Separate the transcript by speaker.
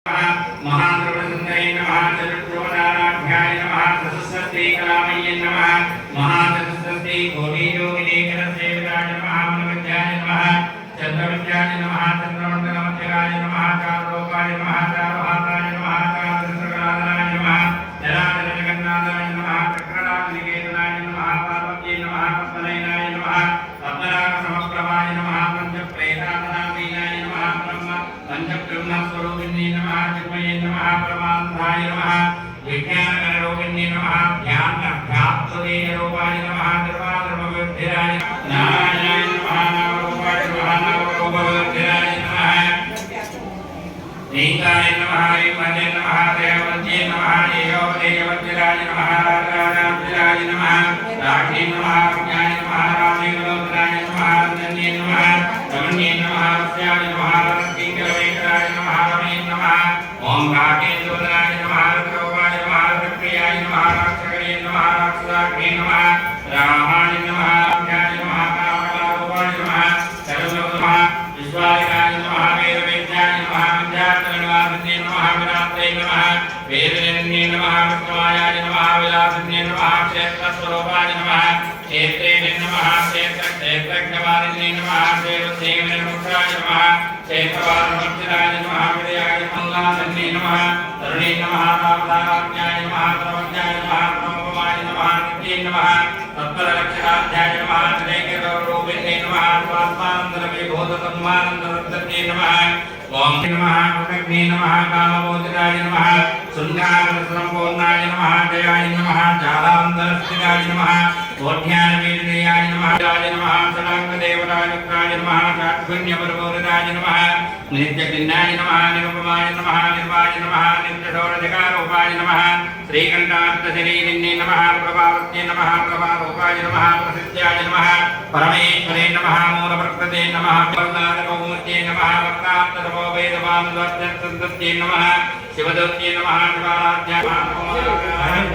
Speaker 1: महाद्रवसुंदरी नमः चतुर्भुवनाराध्याय नमः सरस्वती कलामय्यै नमः महाचतुस्सती कोटियोगिनी गणसेविताय नमः मनोविद्याय नमः चंद्रविद्याय नमः चंद्रमंडलमध्यगाय नमः चारुरूपाय नमः चारुहाताय नमः चारुचंद्रकलाधराय नमः जलाधरजगन्नाथाय नमः चक्रराजनिकेतनाय नमः पार्वत्यै नमः पद्मनयनाय नमः पद्मरागसमप्रभाय नमः पंचप्रेतात्मनामीनाय नमः ब्रह्म पंचब्रह्मस्वरूपिण्यै नमः चिन्मयै नमः परमानन्दाय नमः विज्ञानकररूपिण्यै नमः ध्यानध्यात्मदेयरूपाय नमः निर्वाणधर्मविद्धिराय नारायणाय नमः नामरूपाय नमः नामरूपविद्धिराय नमः नीताय नमः ईमते नमः देववत्यै नमः योगदेववत्तिराय नमः राजारामविराय नमः राक्षी नमः विज्ञाय नमः रामेवलोकराय नमः नन्ये नमः रमण्ये नमः रस्याय नमः रत्किङ्करवेकराय नमः रमे नमः ओम राकेन्द्रवदनाय नमः रुद्ररूपाय नमः रुद्रप्रियाय नमः राक्षकये नमः राक्षसाग्ने नमः रामाय नमः अभ्याय नमः कामकलारूपाय नमः सर्वलोकनमः विश्वादिकाय नमः वेदवेद्याय नमः विद्यार्थनिवासिने नमः विरात्रे नमः वेदनिन्ये नमः विष्णुवायाय नमः विलासिन्ये नमः क्षेत्रस्वरूपाय नमः क्षेत्रे नमः क्षेत्रज्ञवारिणे नमः देवदेवनिर्मुखाय नमः क्षेत्रवारमर्जिताय नमः विजयाय मल्लासन्ने नमः तरुणे नमः तापदाराज्ञाय नमः प्रवज्ञाय नमः प्रमोपमाय नमः नित्ये नमः तत्पररक्षकाध्याय नमः जनेकरूपिणे नमः स्वात्मानन्दविभूतसम्मानन्दवर्धन्ये नमः ओम नमः कृतज्ञे नमः कामबोधिताय नमः शृङ्गारसम्पूर्णाय नमः जयाय नमः जालान्तरस्थिताय नमः ओढ्यानवीर्याय नमः राय नमः सदाङ्गदेवरायुक्ताय नमः चाक्षुण्यपरमोरिताय नमः नित्यज्ञाय नमः निरुपमाय नमः निर्वाय नमः नित्यषोडशकारूपाय नमः श्रीकण्ठार्थशरीरिण्ये नमः प्रभावत्ये नमः प्रभारूपाय नमः प्रसिद्ध्याय नमः परमेश्वरे नमः मूलप्रकृते नमः वरदानकौमुद्ये नमः वक्तार्थसमो वेदवानुदर्शनसन्तत्ये नमः शिवदत्ये नमः शिवाराध्याय नमः